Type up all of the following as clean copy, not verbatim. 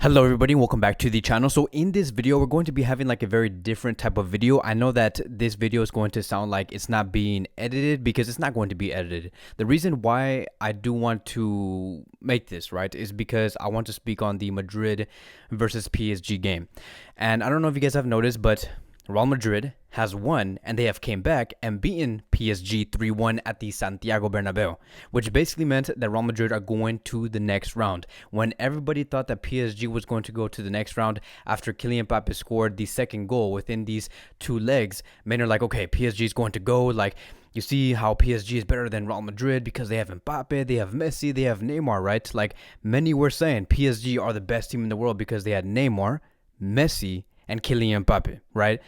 Hello everybody, welcome back to the channel. So in this video, we're going to be having like a very different type of video. I know that this video is going to sound like it's not being edited because it's not going to be edited. The reason why I do want to make this, right, is because I want to speak on the Madrid versus PSG game. And I don't know if you guys have noticed, but Real Madrid has won and they have came back and beaten PSG 3-1 at the Santiago Bernabeu, which basically meant that Real Madrid are going to the next round. When everybody thought that PSG was going to go to the next round after Kylian Mbappe scored the second goal within these two legs, many are like, okay, PSG is going to go. Like, you see how PSG is better than Real Madrid because they have Mbappe, they have Messi, they have Neymar, right? Like, many were saying PSG are the best team in the world because they had Neymar, Messi, and Kylian Mbappe, right?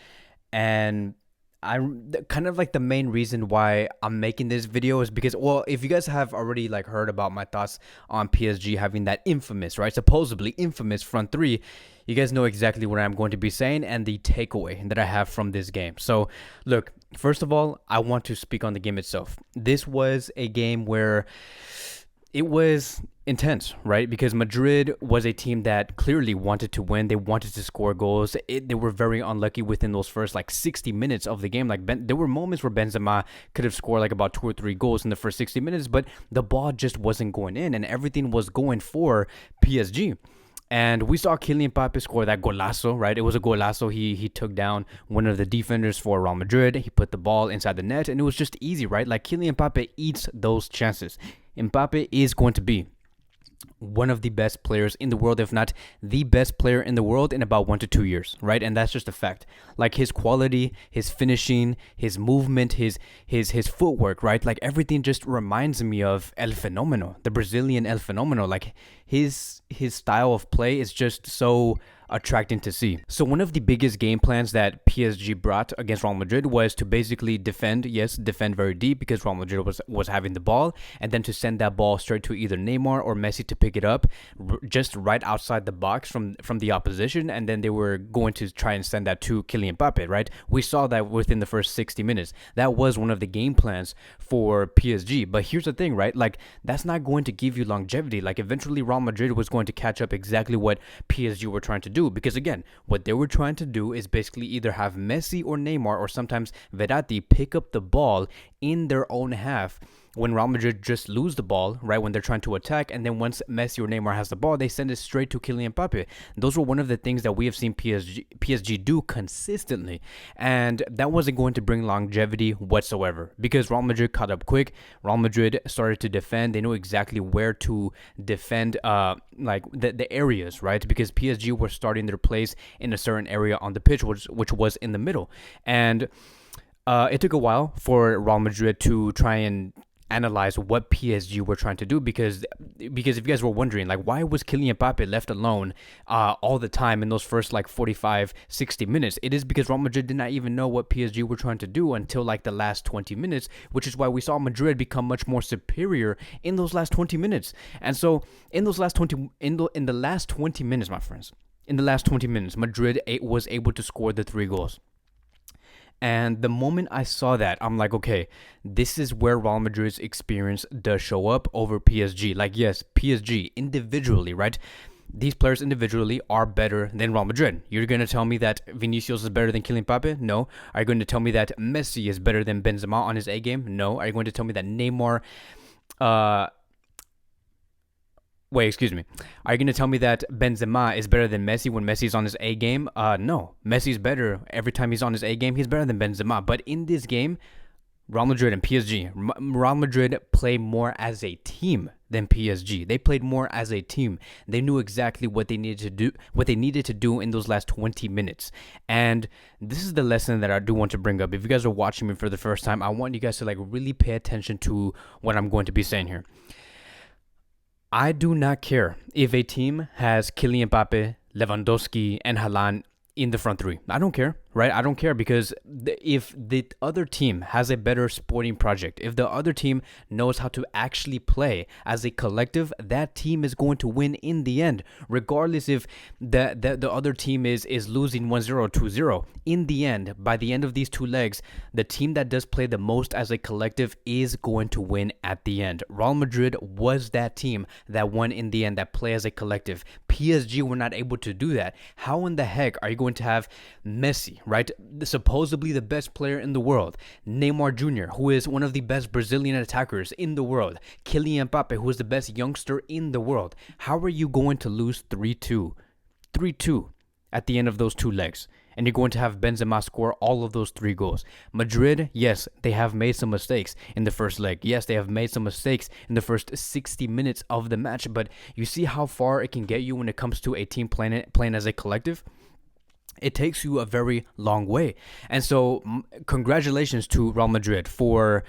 And I kind of like the main reason why I'm making this video is because, well, if you guys have already like heard about my thoughts on PSG having that infamous, right, supposedly infamous front three, you guys know exactly what I'm going to be saying and the takeaway that I have from this game. So look, first of all, I want to speak on the game itself. This was a game where it was intense, right? Because Madrid was a team that clearly wanted to win. They wanted to score goals. They were very unlucky within those first like 60 minutes of the game. Like there were moments where Benzema could have scored like about 2 or 3 goals in the first 60 minutes, but the ball just wasn't going in and everything was going for PSG. And we saw Kylian Mbappe score that golazo, right? It was a golazo. He took down one of the defenders for Real Madrid. He put the ball inside the net, and it was just easy, right? Like, Kylian Mbappe eats those chances. Mbappe is going to be one of the best players in the world, if not the best player in the world in about 1 to 2 years, right? And that's just a fact. Like, his quality, his finishing, his movement, his footwork, right? Like, everything just reminds me of El Fenomeno, the Brazilian El Fenomeno. Like, his style of play is just so attracting to see. So one of the biggest game plans that PSG brought against Real Madrid was to basically defend very deep because Real Madrid was having the ball, and then to send that ball straight to either Neymar or Messi to pick it up just right outside the box from the opposition, and then they were going to try and send that to Kylian Mbappe, right? We saw that within the first 60 minutes. That was one of the game plans for PSG. But here's the thing, right? Like, that's not going to give you longevity. Like, eventually Real Madrid was going to catch up exactly what PSG were trying to do. Because again, what they were trying to do is basically either have Messi or Neymar or sometimes Verratti pick up the ball in their own half when Real Madrid just lose the ball, right, when they're trying to attack, and then once Messi or Neymar has the ball, they send it straight to Kylian Mbappe. Those were one of the things that we have seen PSG do consistently, and that wasn't going to bring longevity whatsoever because Real Madrid caught up quick. Real Madrid started to defend. They knew exactly where to defend, like the areas, right, because PSG were starting their plays in a certain area on the pitch, which was in the middle, and it took a while for Real Madrid to try and analyze what PSG were trying to do because if you guys were wondering, like, why was Kylian Mbappe left alone all the time in those first like 45-60 minutes, it is because Real Madrid did not even know what PSG were trying to do until like the last 20 minutes, which is why we saw Madrid become much more superior in those last 20 minutes. And so in those last 20 in the last 20 minutes, my friends, in the last 20 minutes, Madrid was able to score the 3 goals. And the moment I saw that, I'm like, okay, this is where Real Madrid's experience does show up over PSG. Like, yes, PSG individually, right? These players individually are better than Real Madrid. You're going to tell me that Vinicius is better than Kylian Mbappe? No. Are you going to tell me that Messi is better than Benzema on his A game? No. Are you going to tell me that Neymar... Wait, excuse me. Are you going to tell me that Benzema is better than Messi when Messi's on his A game? No. Messi's better. Every time he's on his A game, he's better than Benzema. But in this game, Real Madrid and PSG, Real Madrid play more as a team than PSG. They played more as a team. They knew exactly what they needed to do in those last 20 minutes. And this is the lesson that I do want to bring up. If you guys are watching me for the first time, I want you guys to like really pay attention to what I'm going to be saying here. I do not care if a team has Kylian Mbappe, Lewandowski, and Haaland in the front three. I don't care. right? I don't care because if the other team has a better sporting project, if the other team knows how to actually play as a collective, that team is going to win in the end, regardless if the other team is losing 1-0, 2-0. In the end, by the end of these two legs, the team that does play the most as a collective is going to win at the end. Real Madrid was that team that won in the end, that play as a collective. PSG were not able to do that. How in the heck are you going to have Messi, right? Supposedly the best player in the world, Neymar Jr., who is one of the best Brazilian attackers in the world, Kylian Mbappe, who is the best youngster in the world. How are you going to lose 3-2? 3-2 at the end of those two legs. And you're going to have Benzema score all of those 3 goals. Madrid, yes, they have made some mistakes in the first leg. Yes, they have made some mistakes in the first 60 minutes of the match. But you see how far it can get you when it comes to a team playing as a collective? It takes you a very long way. And so congratulations to Real Madrid for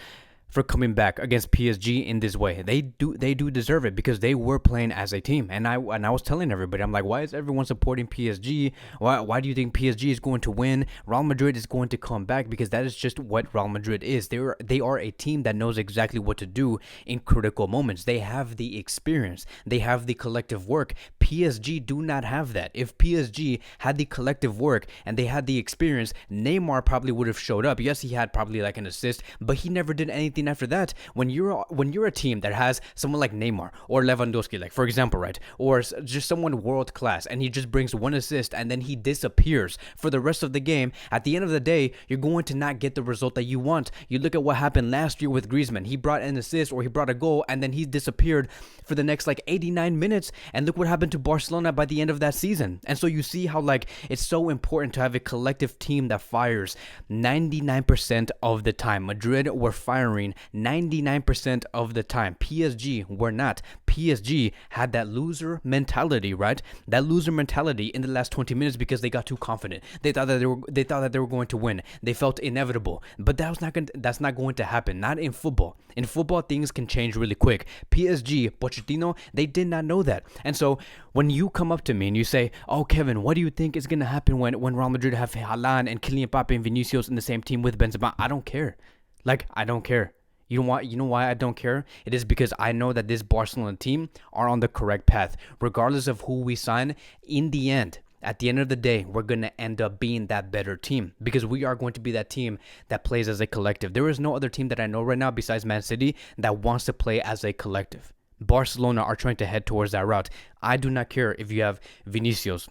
coming back against PSG in this way. They do deserve it because they were playing as a team. And I was telling everybody, I'm like, why is everyone supporting PSG? Why do you think PSG is going to win? Real Madrid is going to come back because that is just what Real Madrid is. They are a team that knows exactly what to do in critical moments. They have the experience. They have the collective work. PSG do not have that. If PSG had the collective work and they had the experience, Neymar probably would have showed up. Yes, he had probably like an assist, but he never did anything after that. When you're a team that has someone like Neymar or Lewandowski, like for example, right, or just someone world class, and he just brings one assist and then he disappears for the rest of the game, at the end of the day, you're going to not get the result that you want. You look at what happened last year with Griezmann. He brought an assist or he brought a goal and then he disappeared for the next like 89 minutes, and look what happened to Barcelona by the end of that season. And so you see how like it's so important to have a collective team that fires 99% of the time. Madrid were firing 99% of the time. PSG were not. PSG had that loser mentality, right? That loser mentality in the last 20 minutes because they got too confident. They thought that they were going to win. They felt inevitable. But that's not going to happen. Not in football. In football, things can change really quick. PSG, Pochettino, they did not know that. And so when you come up to me and you say, "Oh, Kevin, what do you think is going to happen when Real Madrid have Haaland and Kylian Mbappe and Vinicius in the same team with Benzema?" I don't care. Like, I don't care. You know why I don't care? It is because I know that this Barcelona team are on the correct path. Regardless of who we sign, in the end, at the end of the day, we're going to end up being that better team because we are going to be that team that plays as a collective. There is no other team that I know right now besides Man City that wants to play as a collective. Barcelona are trying to head towards that route. I do not care if you have Vinicius,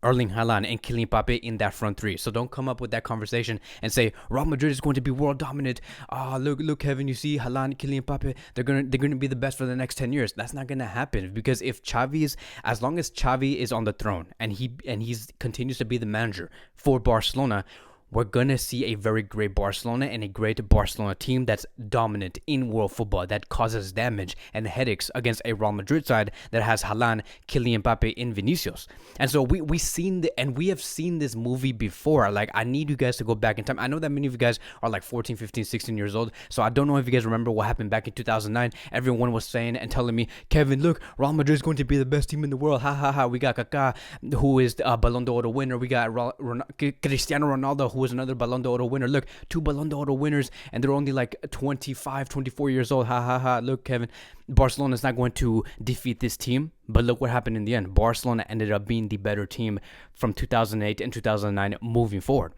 Erling Haaland, and Kylian Mbappe in that front three. So don't come up with that conversation and say Real Madrid is going to be world dominant. Look, Kevin, you see Haaland, Kylian Mbappe, they're gonna be the best for the next 10 years. That's not gonna happen because if as long as Xavi is on the throne and he's continues to be the manager for Barcelona, we're going to see a very great Barcelona and a great Barcelona team that's dominant in world football, that causes damage and headaches against a Real Madrid side that has Haaland, Kylian Mbappe, and Vinicius. And so we have seen this movie before. Like, I need you guys to go back in time. I know that many of you guys are like 14, 15, 16 years old, so I don't know if you guys remember what happened back in 2009. Everyone was saying and telling me, "Kevin, look, Real Madrid is going to be the best team in the world. Ha, ha, ha. We got Kaká, who is the Ballon d'Or winner. We got Cristiano Ronaldo, who was another Ballon d'Or winner. Look, 2 Ballon d'Or winners, and they're only like 25, 24 years old. Ha, ha, ha. Look, Kevin, Barcelona is not going to defeat this team." But look what happened in the end. Barcelona ended up being the better team from 2008 and 2009 moving forward.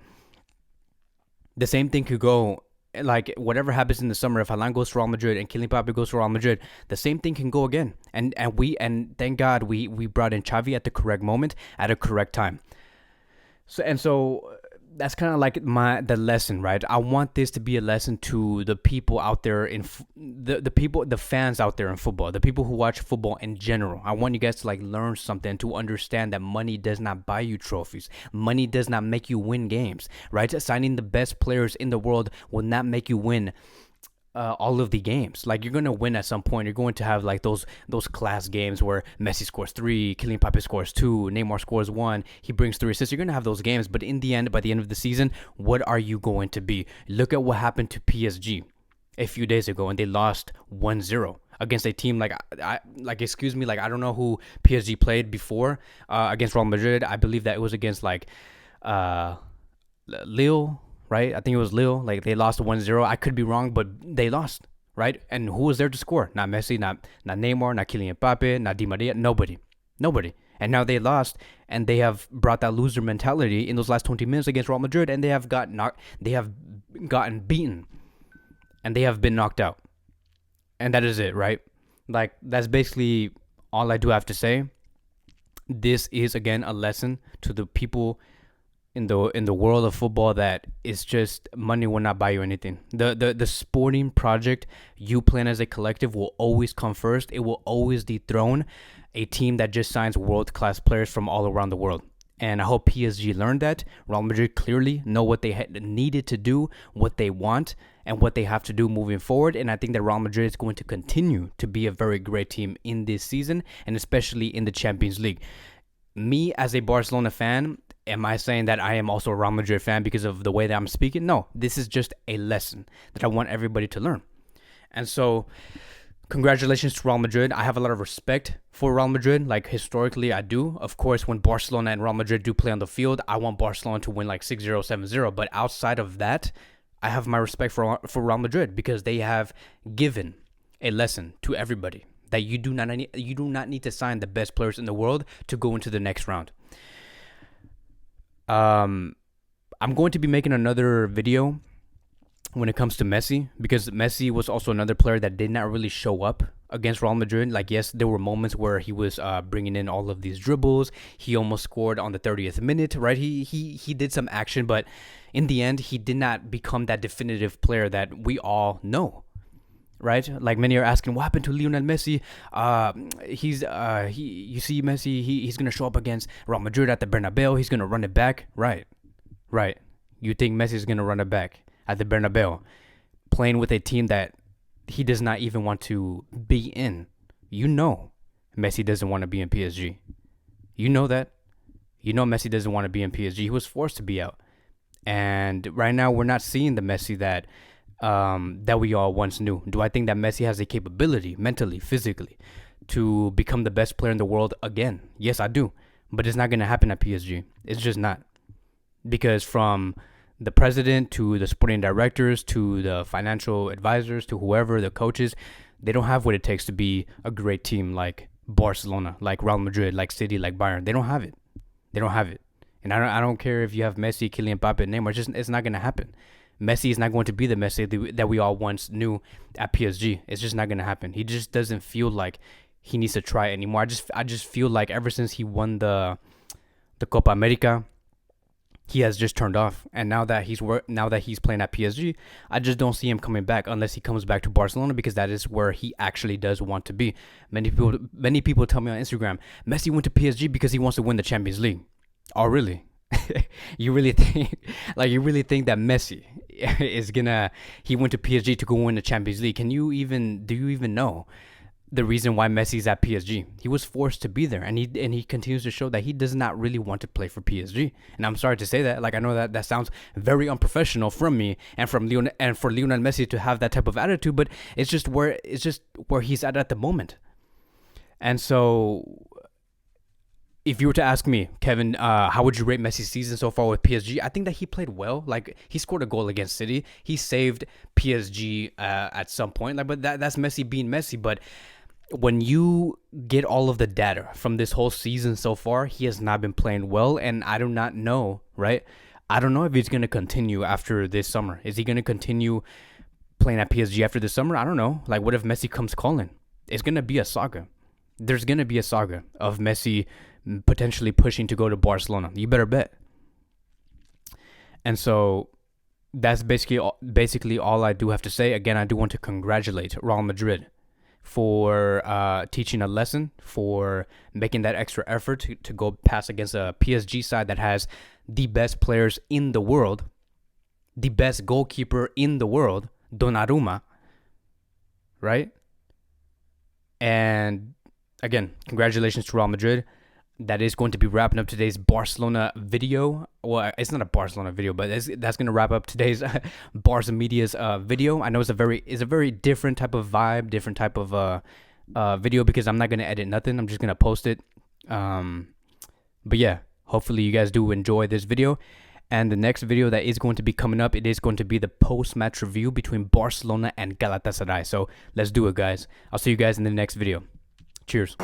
The same thing could go, like, whatever happens in the summer, if Haaland goes to Real Madrid and Kylian Mbappe goes to Real Madrid, the same thing can go again. And thank God we brought in Xavi at the correct moment, at a correct time. So that's kind of like the lesson, right? I want this to be a lesson to the people out there the fans out there in football, the people who watch football in general. I want you guys to like learn something, to understand that money does not buy you trophies. Money does not make you win games, right? Signing the best players in the world will not make you win all of the games. Like, you're going to win at some point. You're going to have like those class games where Messi scores 3, Kylian Mbappe scores 2, Neymar scores 1, he brings 3 assists. You're going to have those games, but in the end, by the end of the season, what are you going to be? Look at what happened to PSG a few days ago, and they lost 1-0 against a team like excuse me, like, I don't know who PSG played before against Real Madrid. I believe that it was against like Lille, right? I think it was Lille. Like they lost 1-0. I could be wrong, but they lost, right? And who was there to score? Not Messi, not Neymar, not Kylian Mbappe, not Di Maria. Nobody. And now they lost, and they have brought that loser mentality in those last 20 minutes against Real Madrid, and they have gotten beaten, and they have been knocked out, and that is it, right? Like that's basically all I do have to say. This is again a lesson to the people in the world of football that it's just money will not buy you anything. The sporting project you plan as a collective will always come first. It will always dethrone a team that just signs world class players from all around the world. And I hope PSG learned that. Real Madrid clearly know what they needed to do, what they want, and what they have to do moving forward. And I think that Real Madrid is going to continue to be a very great team in this season, and especially in the Champions League. Me as a Barcelona fan, am I saying that I am also a Real Madrid fan because of the way that I'm speaking? No, this is just a lesson that I want everybody to learn. And so, congratulations to Real Madrid. I have a lot of respect for Real Madrid. Like, historically, I do. Of course, when Barcelona and Real Madrid do play on the field, I want Barcelona to win like 6-0, 7-0. But outside of that, I have my respect for Real Madrid because they have given a lesson to everybody that you do not need to sign the best players in the world to go into the next round. I'm going to be making another video when it comes to Messi, because Messi was also another player that did not really show up against Real Madrid. Like, yes, there were moments where he was bringing in all of these dribbles. He almost scored on the 30th minute, right? He did some action, but in the end, he did not become that definitive player that we all know. Right, like many are asking, what happened to Lionel Messi? You see Messi, he's gonna show up against Real Madrid at the Bernabeu. He's gonna run it back, right? You think Messi's gonna run it back at the Bernabeu, playing with a team that he does not even want to be in? You know, Messi doesn't want to be in PSG. You know that. You know Messi doesn't want to be in PSG. He was forced to be out, and right now we're not seeing the Messi that we all once knew. Do I think that Messi has the capability, mentally, physically, to become the best player in the world again? Yes, I do. But it's not going to happen at PSG. It's just not. Because from the president to the sporting directors to the financial advisors to whoever, the coaches, they don't have what it takes to be a great team like Barcelona, like Real Madrid, like City, like Bayern. They don't have it. And I don't care if you have Messi, Kylian Mbappe, Neymar. It's not going to happen. Messi is not going to be the Messi that we all once knew at PSG. It's just not going to happen. He just doesn't feel like he needs to try anymore. I just feel like ever since he won the Copa America, he has just turned off. And now that he's playing at PSG, I just don't see him coming back unless he comes back to Barcelona, because that is where he actually does want to be. Many people tell me on Instagram, Messi went to PSG because he wants to win the Champions League. Oh, really? You really think that Messi he went to PSG to go win the Champions League? Do you even know the reason why Messi's at PSG? He was forced to be there, and he continues to show that he does not really want to play for PSG. And I'm sorry to say that. Like, I know that sounds very unprofessional from me and for Lionel Messi to have that type of attitude, but it's just where he's at the moment. And so, if you were to ask me, Kevin, how would you rate Messi's season so far with PSG? I think that he played well. Like, he scored a goal against City. He saved PSG at some point. Like, but that's Messi being Messi. But when you get all of the data from this whole season so far, he has not been playing well, and I do not know, right? I don't know if he's going to continue after this summer. Is he going to continue playing at PSG after this summer? I don't know. Like, what if Messi comes calling? It's going to be a saga. There's going to be a saga of Messi potentially pushing to go to Barcelona. You better bet. And so that's basically all I do have to say. Again, I do want to congratulate Real Madrid for teaching a lesson, for making that extra effort to go pass against a PSG side that has the best players in the world, the best goalkeeper in the world, Donnarumma, right? And again, congratulations to Real Madrid. That is going to be wrapping up today's Barcelona video. Well, it's not a Barcelona video, but that's going to wrap up today's Barca Media's video. I know it's a very different type of vibe, different type of video, because I'm not going to edit nothing. I'm just going to post it. But yeah, hopefully you guys do enjoy this video. And the next video that is going to be coming up, it is going to be the post-match review between Barcelona and Galatasaray. So let's do it, guys. I'll see you guys in the next video. Cheers.